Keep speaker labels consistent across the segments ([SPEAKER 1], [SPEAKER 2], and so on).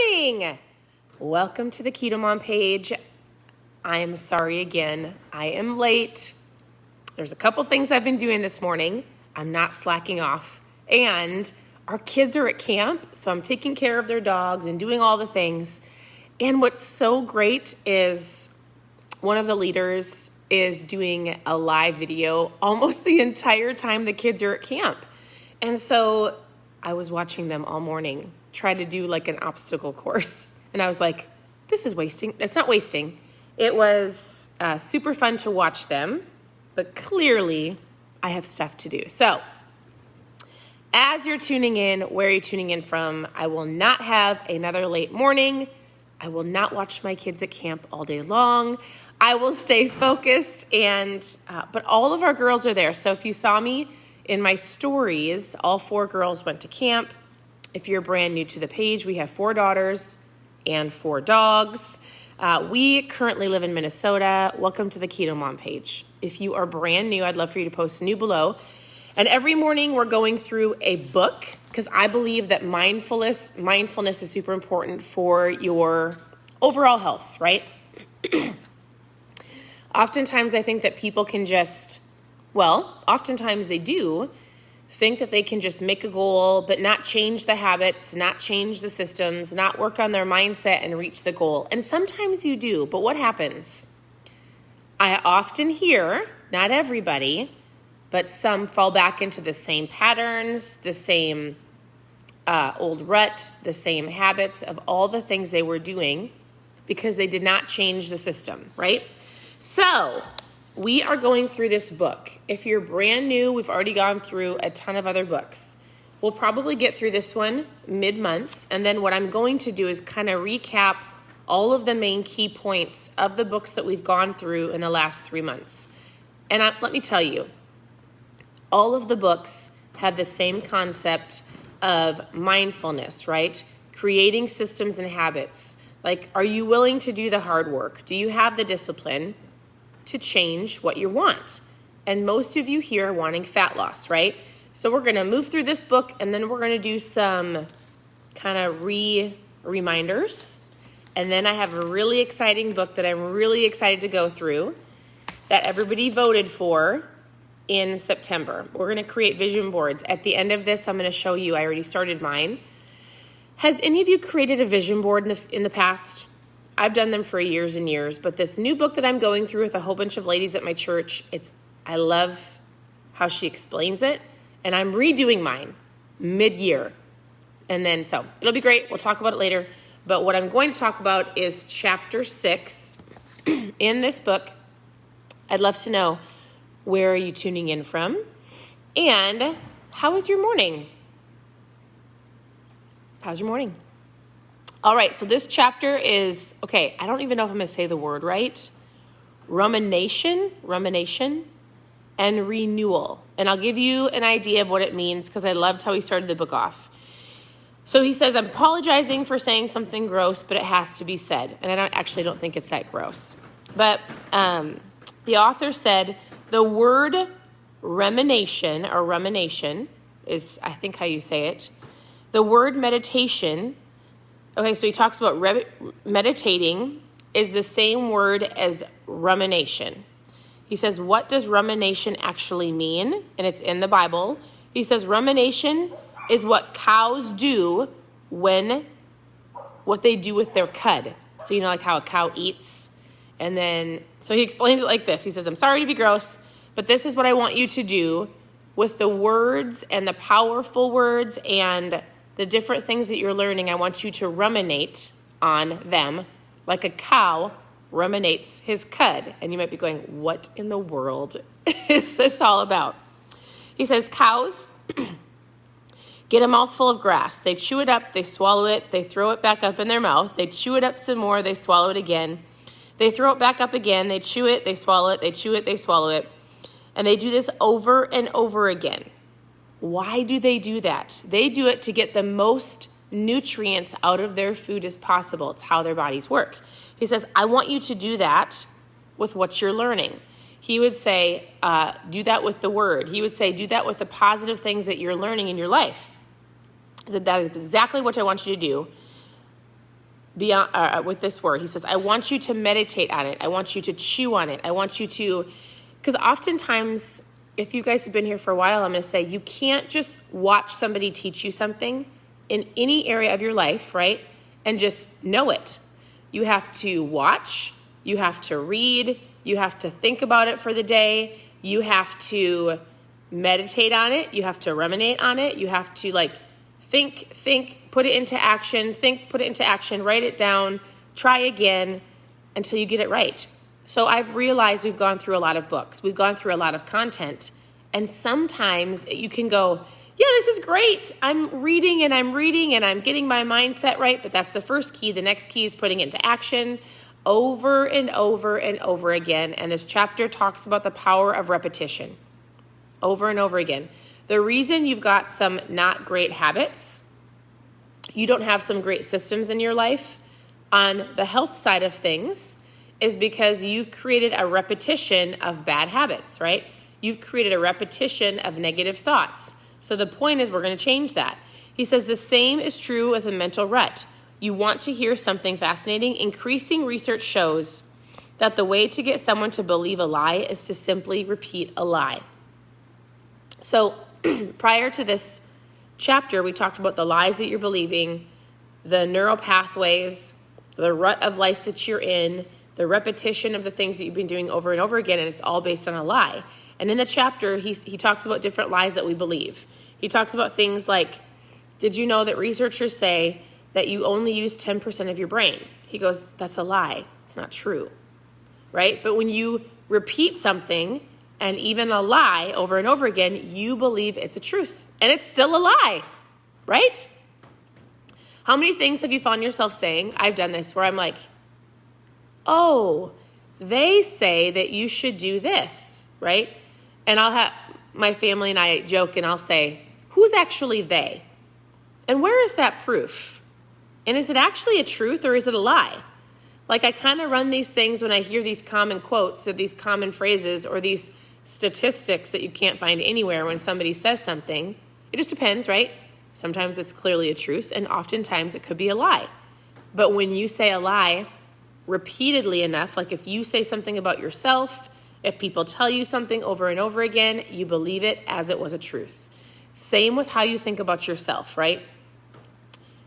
[SPEAKER 1] morning. Welcome to the Keto Mom page. I am sorry again. I am late. There's a couple things I've been doing this morning. I'm not slacking off. And our kids are at camp, so I'm taking care of their dogs and doing all the things. And what's so great is one of the leaders is doing a live video almost the entire time the kids are at camp. And so I was watching them all morning try to do like an obstacle course. And I was like, this is wasting. It's not wasting. It was super fun to watch them, but clearly I have stuff to do. So as you're tuning in, where are you tuning in from? I will not have another late morning. I will not watch my kids at camp all day long. I will stay focused, but all of our girls are there. So if you saw me in my stories, all 4 girls went to camp. If you're brand new to the page, we have 4 daughters and 4 dogs. We currently live in Minnesota. Welcome to the Keto Mom page. If you are brand new, I'd love for you to post new below. And every morning we're going through a book because I believe that mindfulness is super important for your overall health, right? Oftentimes I think that people can oftentimes they do think that they can just make a goal, but not change the habits, not change the systems, not work on their mindset and reach the goal. And sometimes you do, but what happens? I often hear, not everybody, but some fall back into the same patterns, the same old rut, the same habits of all the things they were doing because they did not change the system, right? So we are going through this book. If you're brand new, we've already gone through a ton of other books. We'll probably get through this one mid-month, and then what I'm going to do is kind of recap all of the main key points of the books that we've gone through in the last 3 months. And let me tell you, all of the books have the same concept of mindfulness, right? Creating systems and habits. Like, are you willing to do the hard work? Do you have the discipline to change what you want? And most of you here are wanting fat loss, right? So we're going to move through this book, and then we're going to do some kind of reminders. And then I have a really exciting book that I'm really excited to go through that everybody voted for in September. We're going to create vision boards. At the end of this, I'm going to show you, I already started mine. Has any of you created a vision board in the past? I've done them for years and years, but this new book that I'm going through with a whole bunch of ladies at my church, I love how she explains it, and I'm redoing mine mid-year. And then, so it'll be great. We'll talk about it later. But what I'm going to talk about is chapter 6 in this book. I'd love to know, where are you tuning in from? And how was your morning? How's your morning? All right, so this chapter is, I don't even know if I'm going to say the word right. Rumination, and renewal. And I'll give you an idea of what it means because I loved how he started the book off. So he says, I'm apologizing for saying something gross, but it has to be said. And I don't think it's that gross. But the author said the word rumination is, I think, how you say it. The word meditation. Okay, so he talks about meditating is the same word as rumination. He says, what does rumination actually mean? And it's in the Bible. He says rumination is what cows do what they do with their cud. So like how a cow eats. And then, so he explains it like this. He says, I'm sorry to be gross, but this is what I want you to do with the words and the powerful words and the different things that you're learning. I want you to ruminate on them like a cow ruminates his cud. And you might be going, what in the world is this all about? He says cows get a mouthful of grass. They chew it up, they swallow it, they throw it back up in their mouth. They chew it up some more, they swallow it again. They throw it back up again, they chew it, they swallow it, they chew it, they swallow it. And they do this over and over again. Why do they do that? They do it to get the most nutrients out of their food as possible. It's how their bodies work. He says, I want you to do that with what you're learning. He would say, do that with the word. He would say, do that with the positive things that you're learning in your life. He said, that is exactly what I want you to do. beyond with this word. He says, I want you to meditate on it. I want you to chew on it. I want you to, because oftentimes, if you guys have been here for a while, I'm going to say you can't just watch somebody teach you something in any area of your life, right? And just know it. You have to watch, you have to read, you have to think about it for the day, you have to meditate on it, you have to ruminate on it, you have to think, put it into action, write it down, try again until you get it right. So I've realized we've gone through a lot of books, we've gone through a lot of content, and sometimes you can go, yeah, this is great. I'm reading and I'm getting my mindset right, but that's the first key. The next key is putting it into action over and over and over again. And this chapter talks about the power of repetition over and over again. The reason you've got some not great habits, you don't have some great systems in your life on the health side of things, is because you've created a repetition of bad habits, right? You've created a repetition of negative thoughts. So the point is we're going to change that. He says the same is true with a mental rut. You want to hear something fascinating? Increasing research shows that the way to get someone to believe a lie is to simply repeat a lie. So prior to this chapter, we talked about the lies that you're believing, the neural pathways, the rut of life that you're in, the repetition of the things that you've been doing over and over again, and it's all based on a lie. And in the chapter, he talks about different lies that we believe. He talks about things like, did you know that researchers say that you only use 10% of your brain? He goes, that's a lie. It's not true, right? But when you repeat something and even a lie over and over again, you believe it's a truth. And it's still a lie, right? How many things have you found yourself saying? I've done this where I'm like, oh, they say that you should do this, right? And I'll have my family and I joke and I'll say, who's actually they? And where is that proof? And is it actually a truth or is it a lie? Like I kind of run these things when I hear these common quotes or these common phrases or these statistics that you can't find anywhere when somebody says something. It just depends, right? Sometimes it's clearly a truth and oftentimes it could be a lie. But when you say a lie repeatedly enough, like if you say something about yourself, if people tell you something over and over again, you believe it as it was a truth. Same with how you think about yourself, right?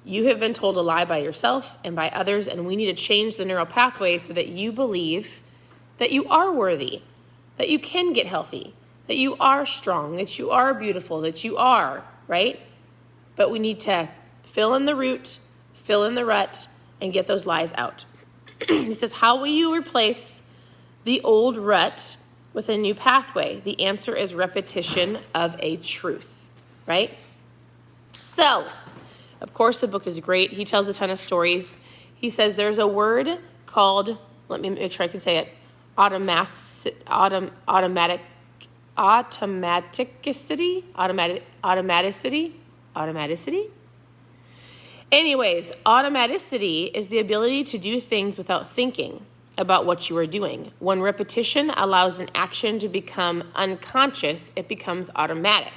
[SPEAKER 1] You have been told a lie by yourself and by others, and we need to change the neural pathways so that you believe that you are worthy, that you can get healthy, that you are strong, that you are beautiful, that you are, right? But we need to fill in the root, fill in the rut, and get those lies out. He says, how will you replace the old rut with a new pathway? The answer is repetition of a truth, right? So, of course, the book is great. He tells a ton of stories. He says there's a word called, let me make sure I can say it, automaticity. Anyways, automaticity is the ability to do things without thinking about what you are doing. When repetition allows an action to become unconscious, it becomes automatic,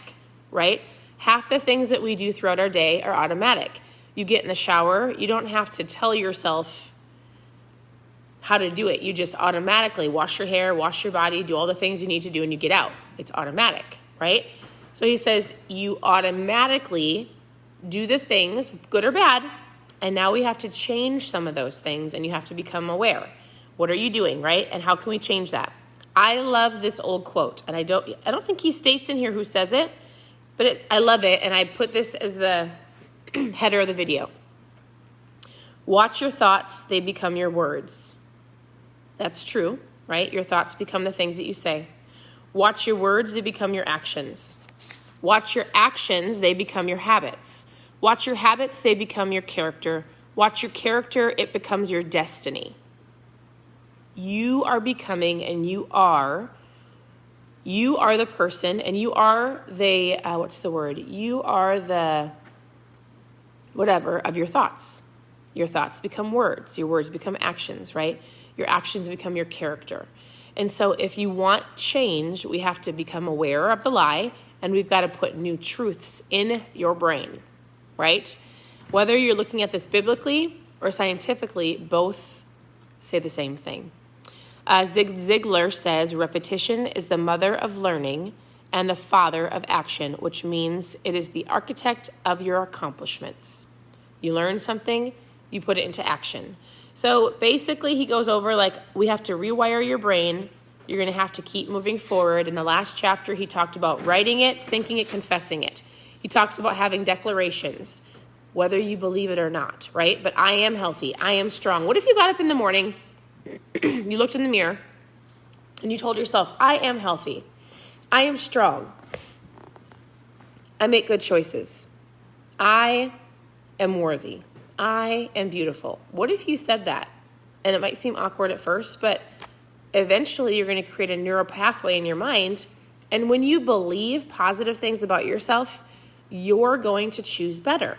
[SPEAKER 1] right? Half the things that we do throughout our day are automatic. You get in the shower, you don't have to tell yourself how to do it. You just automatically wash your hair, wash your body, do all the things you need to do, and you get out. It's automatic, right? So he says you automatically do the things, good or bad, and now we have to change some of those things, and you have to become aware. What are you doing, right? And how can we change that? I love this old quote, and I don't think he states in here who says it, but I love it, and I put this as the header of the video. Watch your thoughts, they become your words. That's true, right? Your thoughts become the things that you say. Watch your words, they become your actions. Watch your actions, they become your habits. Watch your habits, they become your character. Watch your character, it becomes your destiny. You are becoming and you are the person and you are the, You are the whatever of your thoughts. Your thoughts become words. Your words become actions, right? Your actions become your character. And so if you want change, we have to become aware of the lie and we've got to put new truths in your brain, right? Whether you're looking at this biblically or scientifically, both say the same thing. Zig Ziglar says, repetition is the mother of learning and the father of action, which means it is the architect of your accomplishments. You learn something, you put it into action. So basically he goes over like we have to rewire your brain. You're going to have to keep moving forward. In the last chapter, he talked about writing it, thinking it, confessing it. He talks about having declarations, whether you believe it or not, right? But I am healthy. I am strong. What if you got up in the morning, you looked in the mirror, and you told yourself, I am healthy. I am strong. I make good choices. I am worthy. I am beautiful. What if you said that? And it might seem awkward at first, but eventually you're going to create a neural pathway in your mind. And when you believe positive things about yourself, you're going to choose better.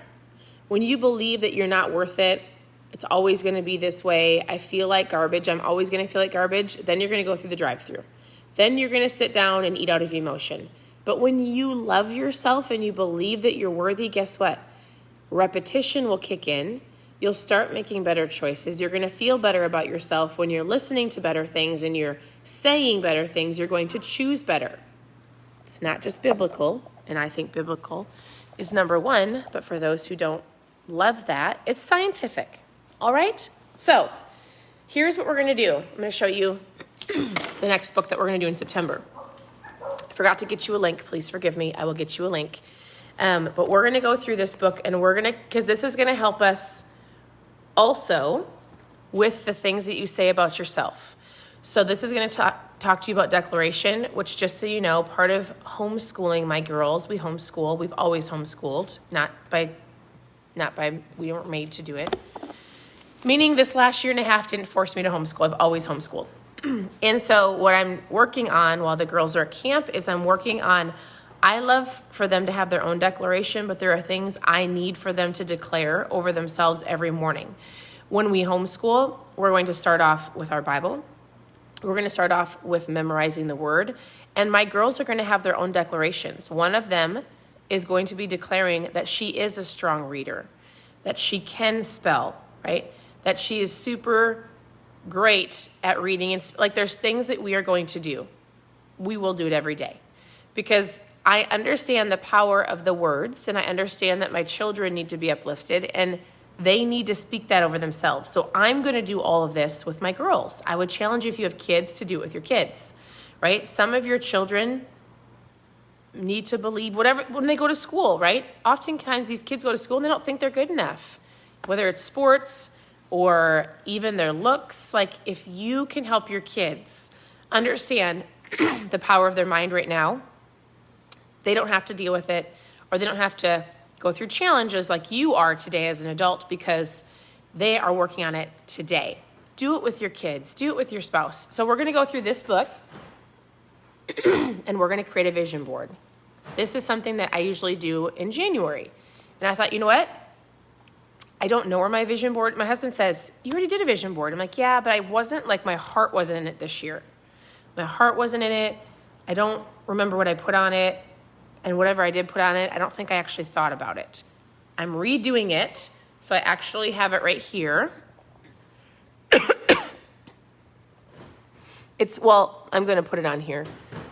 [SPEAKER 1] When you believe that you're not worth it, it's always going to be this way. I feel like garbage. I'm always going to feel like garbage. Then you're going to go through the drive-thru. Then you're going to sit down and eat out of emotion. But when you love yourself and you believe that you're worthy, guess what? Repetition will kick in. You'll start making better choices. You're going to feel better about yourself. When you're listening to better things and you're saying better things, you're going to choose better. It's not just biblical, and I think biblical is number one, but for those who don't love that, it's scientific. All right? So here's what we're going to do. I'm going to show you the next book that we're going to do in September. I forgot to get you a link. Please forgive me. I will get you a link. But we're going to go through this book, and we're going to, because this is going to help us also with the things that you say about yourself. So this is going to talk to you about declaration, which, just so you know, part of homeschooling my girls, we homeschool. We've always homeschooled, not by we weren't made to do it. Meaning this last year and a half didn't force me to homeschool. I've always homeschooled. And so what I'm working on while the girls are at camp is I'm working on, I love for them to have their own declaration, but there are things I need for them to declare over themselves every morning. When we homeschool, we're going to start off with our Bible. We're going to start off with memorizing the word. And my girls are going to have their own declarations. One of them is going to be declaring that she is a strong reader, that she can spell, right? That she is super great at reading. And like there's things that we are going to do. We will do it every day because I understand the power of the words, and I understand that my children need to be uplifted, and they need to speak that over themselves. So I'm going to do all of this with my girls. I would challenge you, if you have kids, to do it with your kids, right? Some of your children need to believe whatever when they go to school, right? Oftentimes these kids go to school and they don't think they're good enough, whether it's sports or even their looks. Like if you can help your kids understand the power of their mind right now, they don't have to deal with it, or they don't have to go through challenges like you are today as an adult because they are working on it today. Do it with your kids. Do it with your spouse. So we're going to go through this book and we're going to create a vision board. This is something that I usually do in January. And I thought, you know what? I don't know where my vision board, my husband says, you already did a vision board. I'm like, yeah, but I wasn't, like my heart wasn't in it this year. My heart wasn't in it. I don't remember what I put on it. And whatever I did put on it, I don't think I actually thought about it. I'm redoing it, so I actually have it right here. I'm going to put it on here,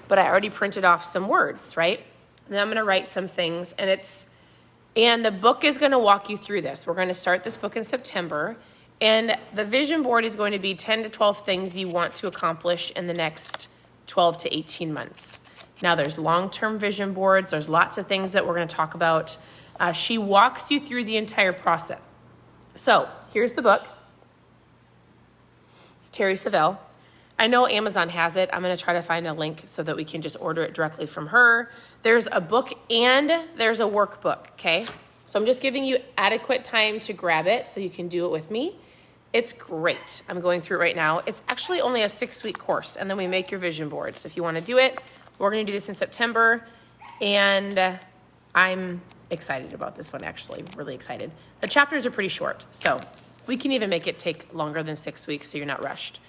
[SPEAKER 1] but I already printed off some words, right? And I'm going to write some things, and the book is going to walk you through this. We're going to start this book in September, and the vision board is going to be 10 to 12 things you want to accomplish in the next 12 to 18 months. Now, there's long-term vision boards. There's lots of things that we're going to talk about. She walks you through the entire process. So here's the book. It's Terri Savelle. I know Amazon has it. I'm going to try to find a link so that we can just order it directly from her. There's a book and there's a workbook, okay? So I'm just giving you adequate time to grab it so you can do it with me. It's great. I'm going through it right now. It's actually only a 6-week course, and then we make your vision board. So if you want to do it, we're going to do this in September, and I'm excited about this one, actually, really excited. The chapters are pretty short, so we can even make it take longer than 6 weeks so you're not rushed.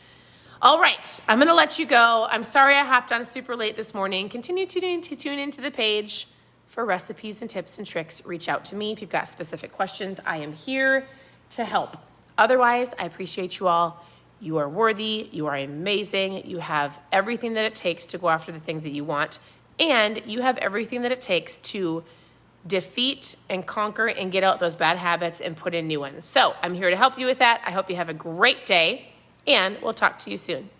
[SPEAKER 1] All right, I'm going to let you go. I'm sorry I hopped on super late this morning. Continue to tune into the page for recipes and tips and tricks. Reach out to me if you've got specific questions. I am here to help. Otherwise, I appreciate you all. You are worthy. You are amazing. You have everything that it takes to go after the things that you want. And you have everything that it takes to defeat and conquer and get out those bad habits and put in new ones. So I'm here to help you with that. I hope you have a great day, and we'll talk to you soon.